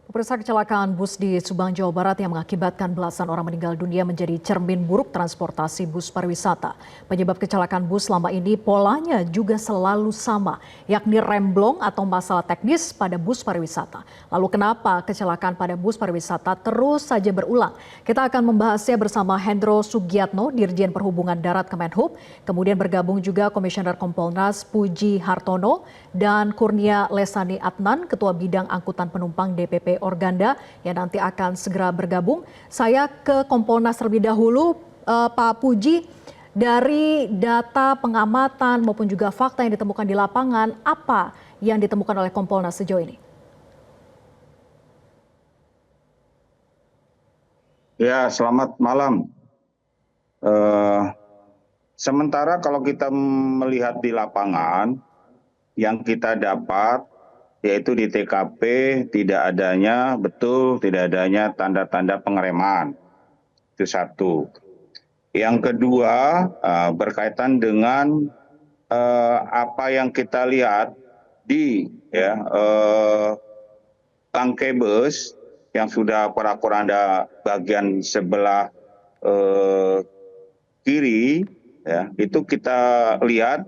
Pemirsa, kecelakaan bus di Subang, Jawa Barat yang mengakibatkan belasan orang meninggal dunia menjadi cermin buruk transportasi bus pariwisata. Penyebab kecelakaan bus selama ini polanya juga selalu sama, yakni remblong atau masalah teknis pada bus pariwisata. Lalu kenapa kecelakaan pada bus pariwisata terus saja berulang? Kita akan membahasnya bersama Hendro Sugiatno, Dirjen Perhubungan Darat Kemenhub, kemudian bergabung juga Komisioner Kompolnas Puji Hartono dan Kurnia Lesani Adnan, Ketua Bidang Angkutan Penumpang DPP Organda yang nanti akan segera bergabung. Saya ke Kompolnas terlebih dahulu, Pak Puji. Dari data pengamatan maupun juga fakta yang ditemukan di lapangan, apa yang ditemukan oleh Kompolnas sejauh ini? Ya, selamat malam. Sementara kalau kita melihat di lapangan, yang kita dapat yaitu di TKP tidak adanya tanda-tanda pengereman. Itu satu. Yang kedua, berkaitan dengan apa yang kita lihat di bangkai bus yang sudah porak-poranda bagian sebelah kiri, ya, itu kita lihat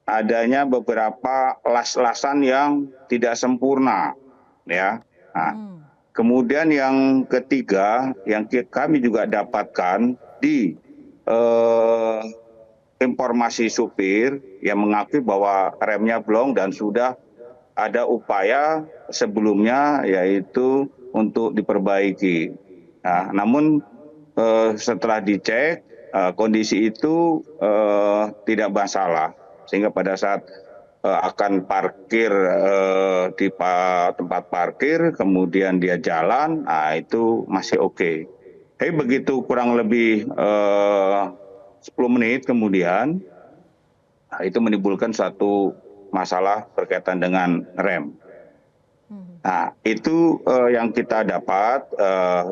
adanya beberapa las-lasan yang tidak sempurna, ya. Nah, kemudian yang ketiga yang kami juga dapatkan di informasi supir yang mengakui bahwa remnya blong dan sudah ada upaya sebelumnya yaitu untuk diperbaiki. Nah, namun setelah dicek kondisi itu tidak masalah. Sehingga pada saat akan parkir di tempat parkir, kemudian dia jalan, nah itu masih oke. Tapi begitu kurang lebih 10 menit kemudian, nah, itu menimbulkan suatu masalah berkaitan dengan rem. Nah, itu yang kita dapat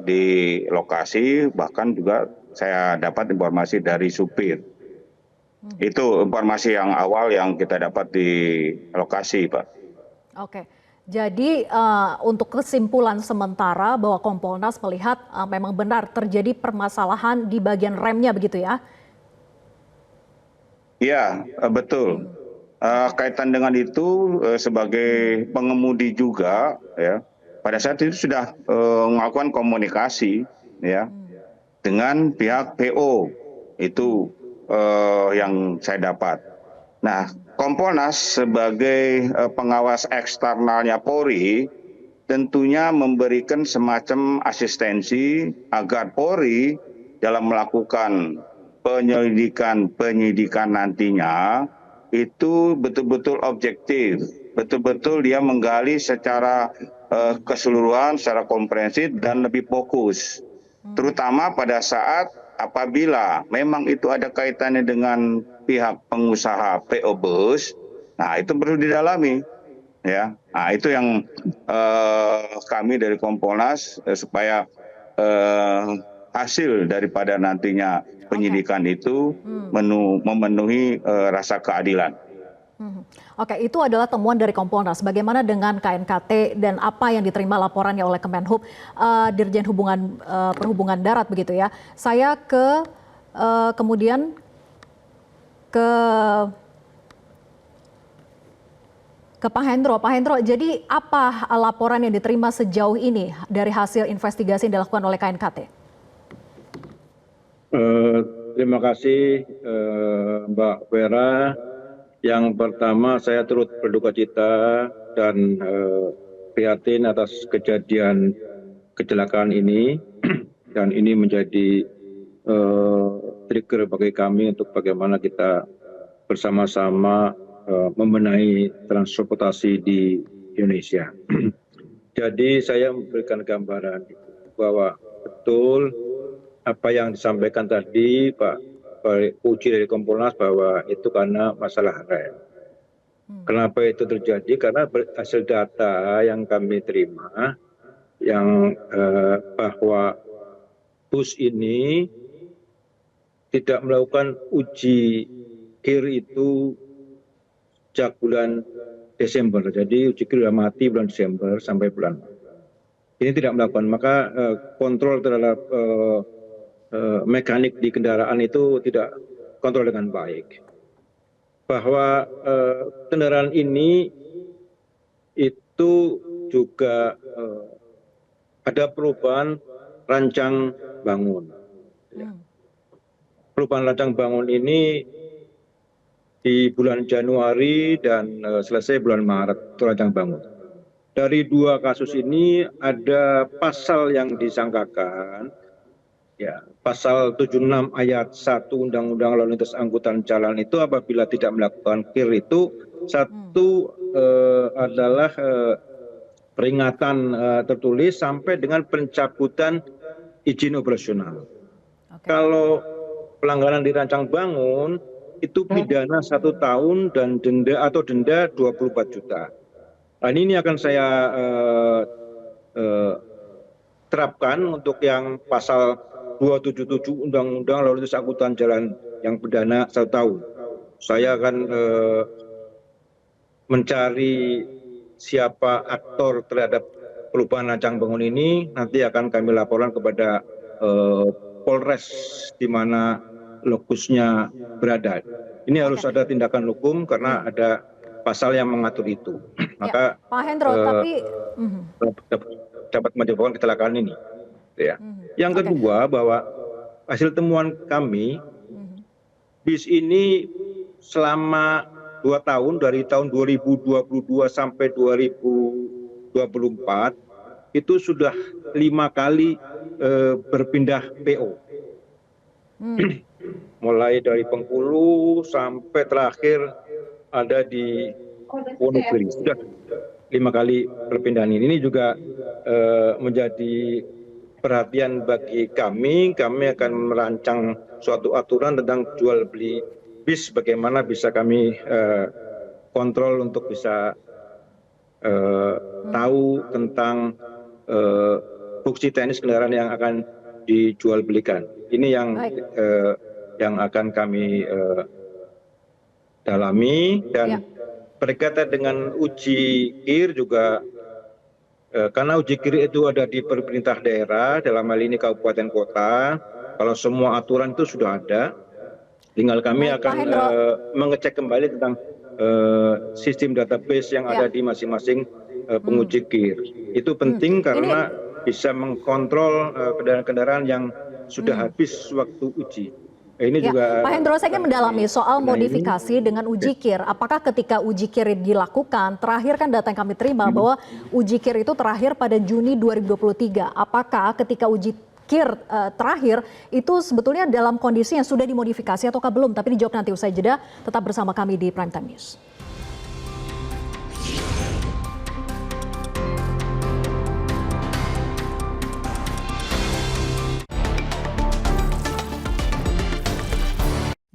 di lokasi, bahkan juga saya dapat informasi dari supir. Itu informasi yang awal yang kita dapat di lokasi, Pak. Oke, jadi untuk kesimpulan sementara bahwa Kompolnas melihat memang benar terjadi permasalahan di bagian remnya begitu ya? Iya, betul. Kaitan dengan itu sebagai pengemudi juga, ya, pada saat itu sudah melakukan komunikasi, ya, dengan pihak PO. Itu yang saya dapat. Nah, Kompolnas sebagai pengawas eksternalnya Polri tentunya memberikan semacam asistensi agar Polri dalam melakukan penyidikan nantinya itu betul-betul objektif, betul-betul dia menggali secara keseluruhan, secara komprehensif dan lebih fokus, terutama pada saat apabila memang itu ada kaitannya dengan pihak pengusaha PO Bus, nah itu perlu didalami, ya. Nah itu yang kami dari Kompolnas supaya hasil daripada nantinya penyidikan itu memenuhi rasa keadilan. Oke, itu adalah temuan dari Kompolnas. Bagaimana dengan KNKT dan apa yang diterima laporannya oleh Kemenhub, Dirjen Perhubungan Darat begitu ya. Saya kemudian ke Pak Hendro. Pak Hendro, jadi apa laporan yang diterima sejauh ini dari hasil investigasi yang dilakukan oleh KNKT? Terima kasih Mbak Vera. Yang pertama saya turut berduka cita dan prihatin atas kejadian kecelakaan ini dan ini menjadi trigger bagi kami untuk bagaimana kita bersama-sama membenahi transportasi di Indonesia. Jadi saya memberikan gambaran bahwa betul apa yang disampaikan tadi Pak Puji dari Kompolnas bahwa itu karena masalah rem. Kenapa itu terjadi? Karena hasil data yang kami terima yang bahwa bus ini tidak melakukan uji kir itu sejak bulan Desember. Jadi uji kir sudah mati bulan Desember sampai bulan Maret. ini tidak melakukan, maka kontrol terhadap mekanik di kendaraan itu tidak kontrol dengan baik. Bahwa kendaraan ini itu juga ada perubahan rancang bangun. Perubahan rancang bangun ini di bulan Januari dan selesai bulan Maret itu rancang bangun. Dari dua kasus ini ada pasal yang disangkakan, ya, pasal 76 ayat 1 Undang-Undang Lalu Lintas Angkutan Jalan itu apabila tidak melakukan KIR itu satu adalah peringatan tertulis sampai dengan pencabutan izin operasional. Kalau pelanggaran di rancang bangun itu pidana 1 tahun dan denda atau denda 24 juta. Nah, ini akan saya terapkan untuk yang pasal 277 Undang-Undang Lalu Lintas Angkutan Jalan yang pidana 1 tahun. Saya akan mencari siapa aktor terhadap perubahan rancang bangun ini, nanti akan kami laporkan kepada Polres di mana lokusnya berada. Ini harus ada tindakan hukum karena ada pasal yang mengatur itu. Maka Pak Hendro, tapi dapat menyebabkan kecelakaan ini. Ya. Yang kedua, bahwa hasil temuan kami, bis ini selama 2 tahun, dari tahun 2022 sampai 2024, itu sudah 5 kali berpindah PO. Mulai dari Bengkulu sampai terakhir ada di Wonogiri. Sudah 5 kali perpindahan ini juga menjadi perhatian bagi kami. Kami akan merancang suatu aturan tentang jual beli bis, bagaimana bisa kami kontrol untuk bisa tahu tentang fungsi teknis kendaraan yang akan dijual belikan. Ini yang akan kami dalami, dan berkaitan dengan uji KIR juga, karena uji KIR itu ada di pemerintah daerah, dalam hal ini kabupaten kota. Kalau semua aturan itu sudah ada, tinggal kami akan mengecek kembali tentang sistem database yang ada di masing-masing penguji KIR. Itu penting karena bisa mengkontrol kendaraan-kendaraan yang sudah habis waktu uji. Ini juga, Pak Hendro, saya ingin mendalami soal modifikasi dengan uji KIR. Apakah ketika uji KIR dilakukan, terakhir kan data yang kami terima bahwa uji KIR itu terakhir pada Juni 2023. Apakah ketika uji KIR terakhir itu sebetulnya dalam kondisi yang sudah dimodifikasi ataukah belum? Tapi dijawab nanti usai jeda. Tetap bersama kami di Prime Time News.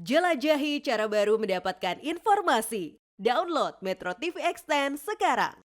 Jelajahi cara baru mendapatkan informasi. Download Metro TV Extend sekarang.